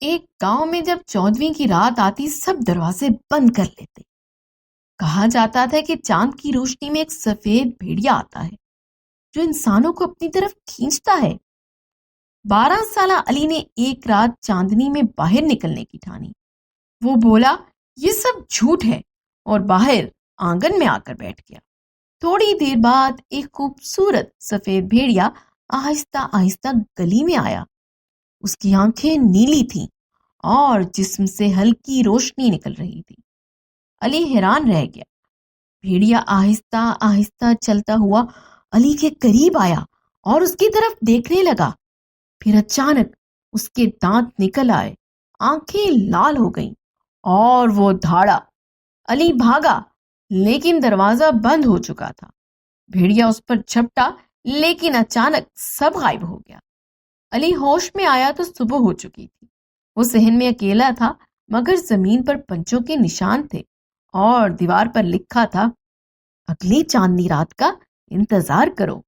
ایک گاؤں میں جب 14ویں کی رات آتی سب دروازے بند کر لیتے۔ کہا جاتا تھا کہ چاند کی روشنی میں ایک سفید بھیڑیا آتا ہے جو انسانوں کو اپنی طرف کھینچتا ہے۔ 12 سالہ علی نے ایک رات چاندنی میں باہر نکلنے کی ٹھانی۔ وہ بولا یہ سب جھوٹ ہے اور باہر آنگن میں آ کر بیٹھ گیا۔ تھوڑی دیر بعد ایک خوبصورت سفید بھیڑیا آہستہ آہستہ گلی میں آیا۔ اس کی آنکھیں نیلی تھیں اور جسم سے ہلکی روشنی نکل رہی تھی۔ علی حیران رہ گیا۔ بھیڑیا آہستہ آہستہ چلتا ہوا علی کے قریب آیا اور اس کی طرف دیکھنے لگا۔ پھر اچانک اس کے دانت نکل آئے، آنکھیں لال ہو گئیں اور وہ دھاڑا۔ علی بھاگا لیکن دروازہ بند ہو چکا تھا۔ بھیڑیا اس پر جھپٹا لیکن اچانک سب غائب ہو گیا۔ علی ہوش میں آیا تو صبح ہو چکی تھی۔ وہ صحن میں اکیلا تھا مگر زمین پر پنچوں کے نشان تھے اور دیوار پر لکھا تھا اگلی چاندنی رات کا انتظار کرو۔